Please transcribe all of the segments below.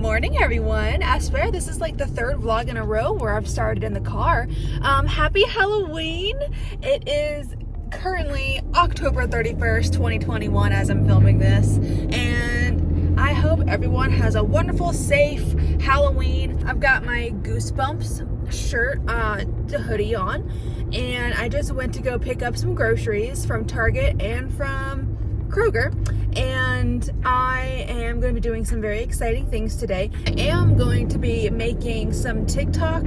morning, everyone. I swear this is like the third vlog in a row where I've started in the car. Happy Halloween. It is currently October 31st, 2021 as I'm filming this. And I hope everyone has a wonderful, safe Halloween. I've got my Goosebumps shirt, the hoodie on. And I just went to go pick up some groceries from Target and from Kroger, and I am going to be doing some very exciting things today. I am going to be making some TikTok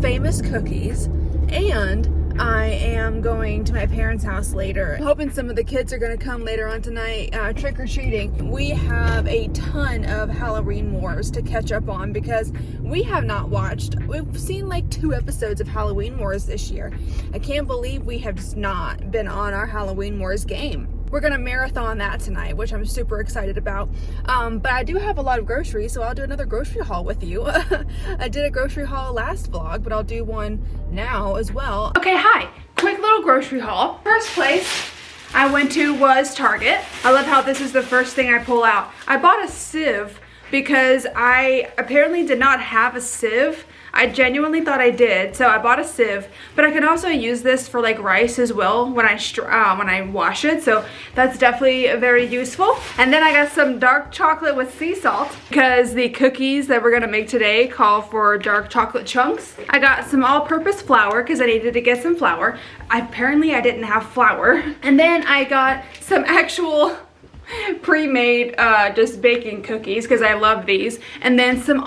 famous cookies, and I am going to my parents' house later. I'm hoping some of the kids are going to come later on tonight trick-or-treating. We have a ton of Halloween Wars to catch up on because we have not watched. We've seen like 2 episodes of Halloween Wars this year. I can't believe we have just not been on our Halloween Wars game. We're gonna marathon that tonight, which I'm super excited about. But I do have a lot of groceries, so I'll do another grocery haul with you. I did a grocery haul last vlog, but I'll do one now as well. Okay, hi. Quick little grocery haul. First place I went to was Target. I love how this is the first thing I pull out. I bought a sieve because I apparently did not have a sieve. I genuinely thought I did, so I bought a sieve, but I can also use this for like rice as well when I wash it, so that's definitely very useful. And then I got some dark chocolate with sea salt because the cookies that we're gonna make today call for dark chocolate chunks. I got some all-purpose flour because I needed to get some flour. Apparently I didn't have flour. And then I got some actual pre-made just baking cookies because I love these, and then some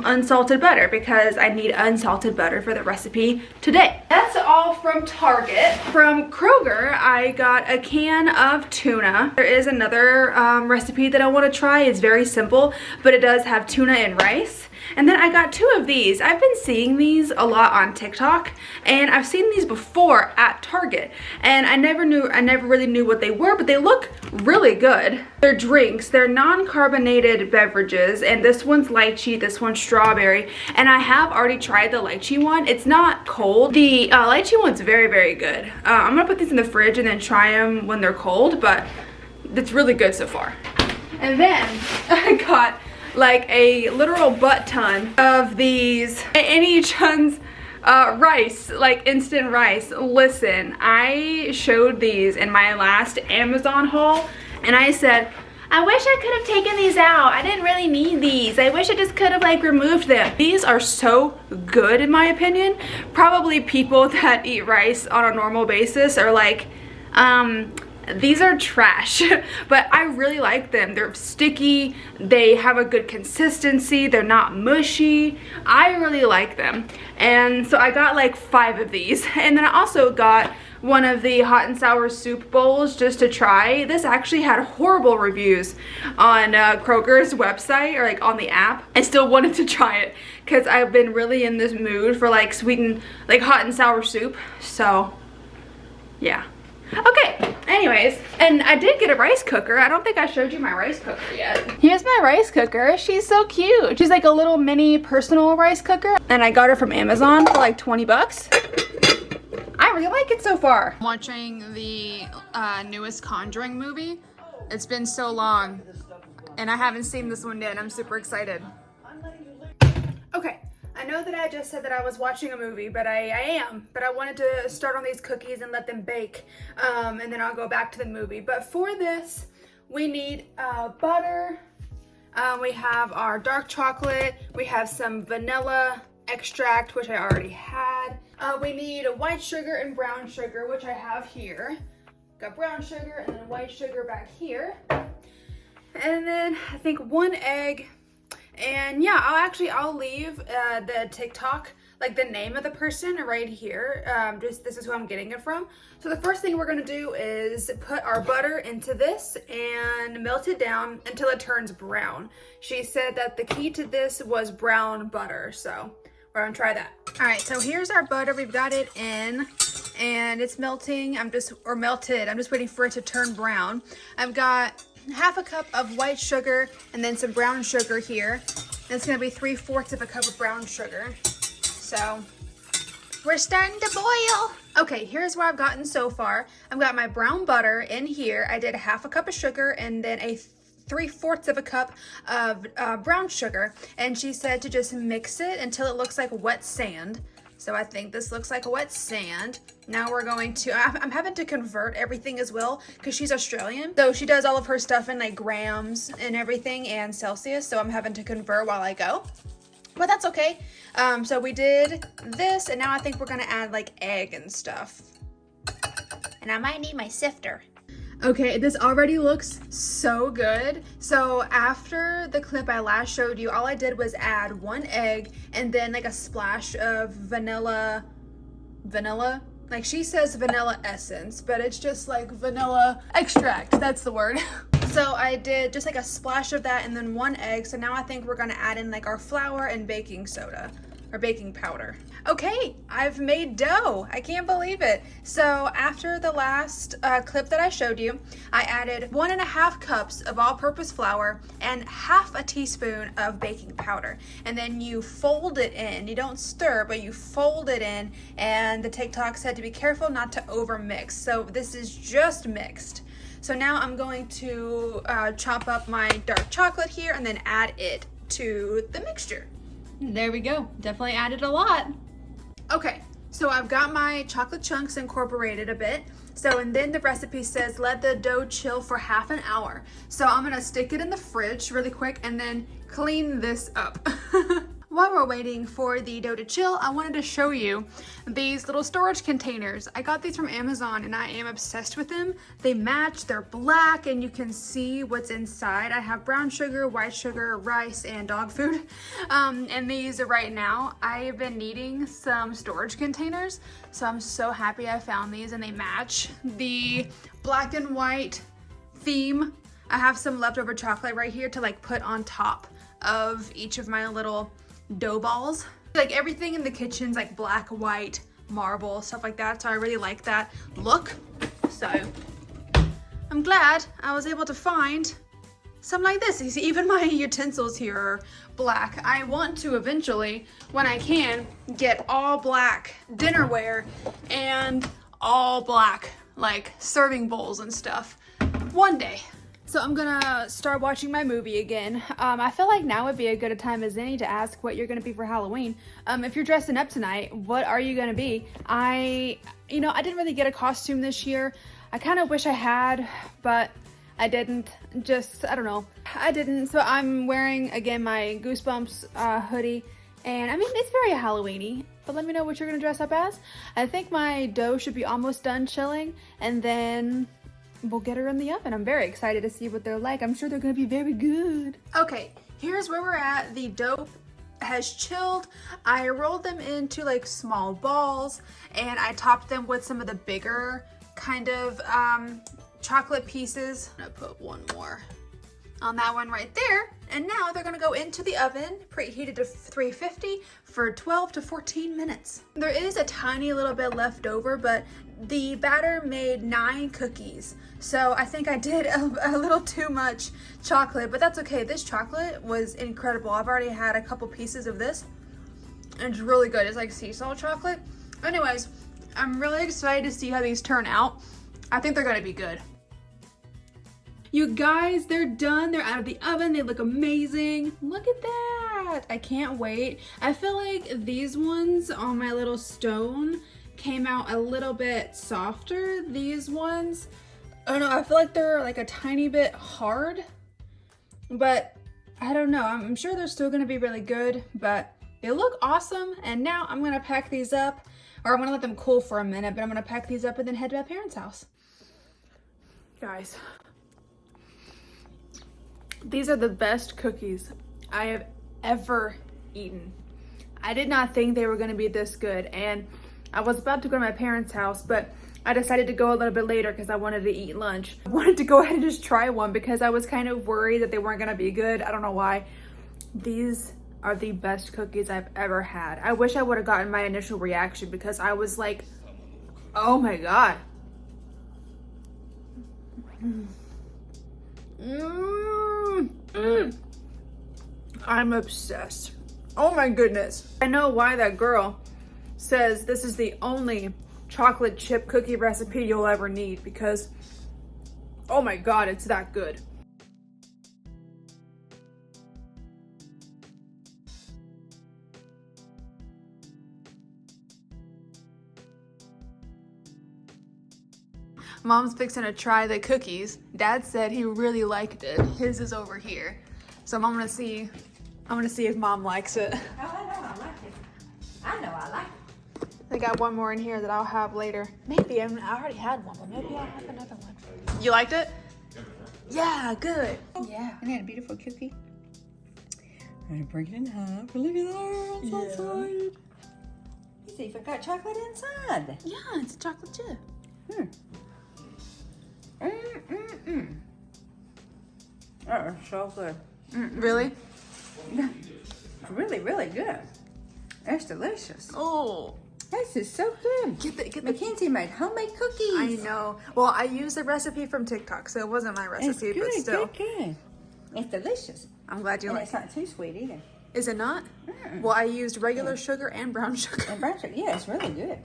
unsalted butter because I need unsalted butter for the recipe today. That's all from Target. From Kroger I got a can of tuna. There is another recipe that I want to try. It's very simple, but it does have tuna and rice. And then I got 2 of these. I've been seeing these a lot on TikTok, and I've seen these before at Target, and I never really knew what they were, but they look really good. They're drinks. They're non-carbonated beverages, and this one's lychee, this one's strawberry, and I have already tried the lychee one. It's not cold. The lychee one's very, very good. I'm gonna put these in the fridge and then try them when they're cold, but it's really good so far. And then I got like a literal butt ton of these Annie Chun's rice, like instant rice. Listen, I showed these in my last Amazon haul, and I said, I wish I could have taken these out. I didn't really need these. I wish I just could have like removed them. These are so good in my opinion. Probably people that eat rice on a normal basis are like, these are trash, but I really like them. They're sticky, they have a good consistency, they're not mushy. I really like them. And so I got like 5 of these. And then I also got one of the hot and sour soup bowls just to try. This actually had horrible reviews on Kroger's website, or like on the app. I still wanted to try it because I've been really in this mood for like sweetened, like hot and sour soup. So yeah. Okay, anyways, and I did get a rice cooker. I don't think I showed you my rice cooker yet. Here's my rice cooker. She's so cute. She's like a little mini personal rice cooker, and I got her from Amazon for like 20 bucks. I really like it so far. I'm watching the newest Conjuring movie. It's been so long, and I haven't seen this one yet, and I'm super excited. Okay. I know that I just said that I was watching a movie, but I am. But I wanted to start on these cookies and let them bake, and then I'll go back to the movie. But for this, we need butter. We have our dark chocolate. We have some vanilla extract, which I already had. We need white sugar and brown sugar, which I have here. Got brown sugar and then white sugar back here. And then I think 1 egg. And yeah, I'll leave the TikTok, like the name of the person right here. Just this is who I'm getting it from. So the first thing we're gonna do is put our butter into this and melt it down until it turns brown. She said that the key to this was brown butter, so we're gonna try that. All right, so here's our butter. We've got it in and it's melting. Melted. I'm just waiting for it to turn brown. I've got half a cup of white sugar and then some brown sugar here. And it's gonna be 3/4 of a cup of brown sugar. So we're starting to boil. Okay, here's what I've gotten so far. I've got my brown butter in here. I did half a cup of sugar and then a 3/4 of a cup of brown sugar, and she said to just mix it until it looks like wet sand. So I think this looks like wet sand. Now we're going to, I'm having to convert everything as well because she's Australian. So she does all of her stuff in like grams and everything and Celsius. So I'm having to convert while I go, but that's okay. So we did this, and now I think we're gonna add like egg and stuff. And I might need my sifter. Okay, this already looks so good. So after the clip I last showed you, all I did was add 1 egg and then like a splash of vanilla, like she says vanilla essence, but it's just like vanilla extract, that's the word. So I did just like a splash of that and then 1 egg. So now I think we're gonna add in like our flour and baking soda or baking powder. Okay, I've made dough. I can't believe it. So after the last clip that I showed you, I added 1.5 cups of all-purpose flour and 1/2 teaspoon of baking powder. And then you fold it in. You don't stir, but you fold it in. And the TikTok said to be careful not to over mix. So this is just mixed. So now I'm going to chop up my dark chocolate here and then add it to the mixture. There we go. Definitely added a lot. Okay, so I've got my chocolate chunks incorporated a bit. So, and then the recipe says let the dough chill for ½ an hour. So I'm gonna stick it in the fridge really quick and then clean this up. While we're waiting for the dough to chill, I wanted to show you these little storage containers. I got these from Amazon and I am obsessed with them. They match, they're black, and you can see what's inside. I have brown sugar, white sugar, rice, and dog food. And these right now, I've been needing some storage containers. So I'm so happy I found these and they match the black and white theme. I have some leftover chocolate right here to like put on top of each of my little dough balls. Like everything in the kitchen's like black, white, marble, stuff like that. So I really like that look. So I'm glad I was able to find some like this. You see, even my utensils here are black. I want to eventually, when I can, get all black dinnerware and all black like serving bowls and stuff one day. So I'm gonna start watching my movie again. I feel like now would be a good a time as any to ask what you're gonna be for Halloween. If you're dressing up tonight, what are you gonna be? I didn't really get a costume this year. I kind of wish I had, but I didn't. I don't know. I didn't. So I'm wearing, again, my Goosebumps hoodie. And I mean, it's very Halloween-y, but let me know what you're gonna dress up as. I think my dough should be almost done chilling, and then we'll get her in the oven. I'm very excited to see what they're like. I'm sure they're gonna be very good. Okay, here's where we're at. The dough has chilled. I rolled them into like small balls and I topped them with some of the bigger kind of chocolate pieces. I'm gonna put one more on that one right there. And now they're gonna go into the oven, preheated to 350 for 12 to 14 minutes. There is a tiny little bit left over, but the batter made 9 cookies. So I think I did a little too much chocolate, but that's okay. This chocolate was incredible. I've already had a couple pieces of this. And it's really good. It's like sea salt chocolate. Anyways, I'm really excited to see how these turn out. I think they're gonna be good. You guys, they're done. They're out of the oven. They look amazing. Look at that. I can't wait. I feel like these ones on my little stone came out a little bit softer. These ones, I don't know, I feel like they're like a tiny bit hard, but I don't know. I'm sure they're still gonna be really good, but they look awesome. And now I'm gonna pack these up, or I'm gonna let them cool for a minute, but I'm gonna pack these up and then head to my parents' house. Guys, these are the best cookies I have ever eaten. I did not think they were gonna be this good, and I was about to go to my parents' house, but I decided to go a little bit later because I wanted to eat lunch. I wanted to go ahead and just try one because I was kind of worried that they weren't gonna be good. I don't know why. These are the best cookies I've ever had. I wish I would have gotten my initial reaction because I was like, oh my God. I'm obsessed. Oh my goodness. I know why that girl says this is the only chocolate chip cookie recipe you'll ever need, because oh my God, it's that good. Mom's fixing to try the cookies. Dad said he really liked it. His is over here. So I'm gonna see if Mom likes it. Oh, I know I like it. I know I like it. I got one more in here that I'll have later. Maybe, I already had one, but maybe I'll have another one. You liked it? Yeah, good. Yeah. Isn't that a beautiful cookie? I'm gonna break it in half. Look at that. I'm so excited. It's even got chocolate inside. Yeah, it's a chocolate chip. That is so good. Really? Really, really good. That's delicious. Oh. This is so good. Get the Mackenzie made homemade cookies. I know. Well, I used a recipe from TikTok, so it wasn't my It's recipe, good, but still. good. It's delicious. I'm glad you And like it's it. not too sweet either. Is it not? Well, I used regular sugar and brown sugar. And brown sugar, yeah, it's really good.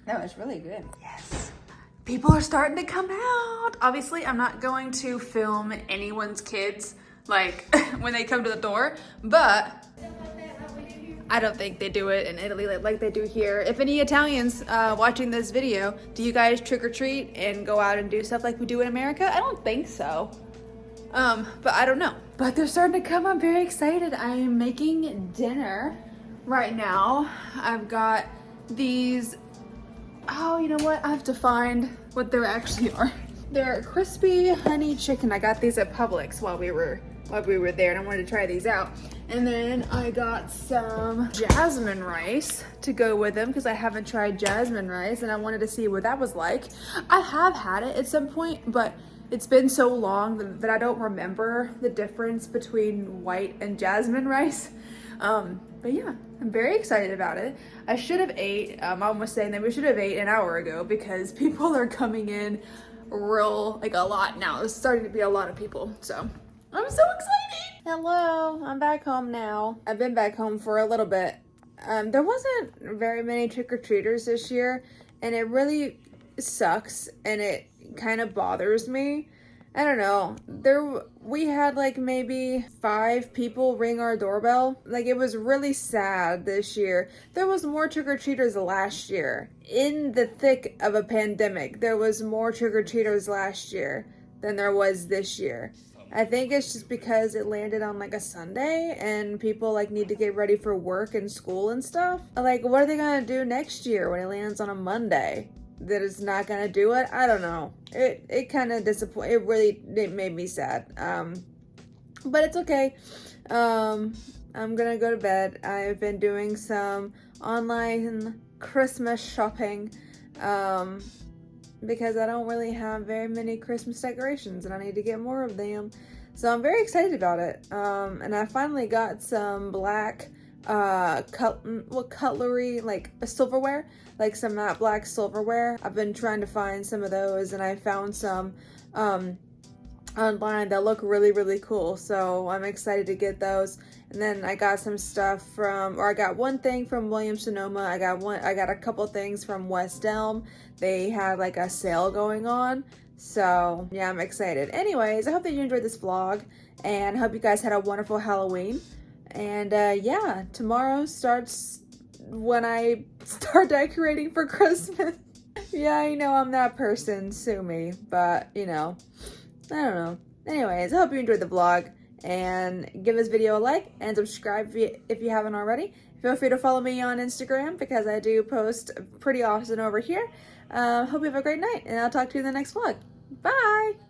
No, it's really good. Yes. People are starting to come out. Obviously, I'm not going to film anyone's kids, like, when they come to the door, but I don't think they do it in Italy like they do here. If any Italians watching this video, do you guys trick or treat and go out and do stuff like we do in America? I don't think so. But I don't know. But they're starting to come. I'm very excited. I am making dinner right now. I've got these, oh, you know what? I have to find what they actually are. They're crispy honey chicken. I got these at Publix while we were there, and I wanted to try these out. And then I got some jasmine rice to go with them because I haven't tried jasmine rice and I wanted to see what that was like. I have had it at some point, but it's been so long that I don't remember the difference between white and jasmine rice. But yeah, I'm very excited about it. I should have ate, Mom was saying that we should have ate an hour ago because people are coming in real, like a lot now. There's starting to be a lot of people, so I'm so excited. Hello, I'm back home now. I've been back home for a little bit. There wasn't very many trick-or-treaters this year, and it really sucks, and it kind of bothers me. I don't know. We had like maybe 5 people ring our doorbell. Like, it was really sad this year. There was more trick-or-treaters last year. In the thick of a pandemic, there was more trick-or-treaters last year than there was this year. I think it's just because it landed on like a Sunday and people like need to get ready for work and school and stuff. Like, what are they gonna do next year when it lands on a Monday? That it's not gonna do it? I don't know. It kind of disappointed. It made me sad. But it's okay. I'm gonna go to bed. I've been doing some online Christmas shopping. Because I don't really have very many Christmas decorations and I need to get more of them. So I'm very excited about it. And I finally got some black cutlery, like silverware, like some matte black silverware. I've been trying to find some of those and I found some online that look really, really cool. So I'm excited to get those. And then I got some stuff I got one thing from Williams-Sonoma. I got a couple things from West Elm. They had like a sale going on. So yeah, I'm excited. Anyways, I hope that you enjoyed this vlog and I hope you guys had a wonderful Halloween. And yeah, tomorrow starts when I start decorating for Christmas. Yeah, I know I'm that person, sue me, but you know, I don't know. Anyways, I hope you enjoyed the vlog and give this video a like and subscribe if you haven't already. Feel free to follow me on Instagram because I do post pretty often over here. Hope you have a great night and I'll talk to you in the next vlog. Bye!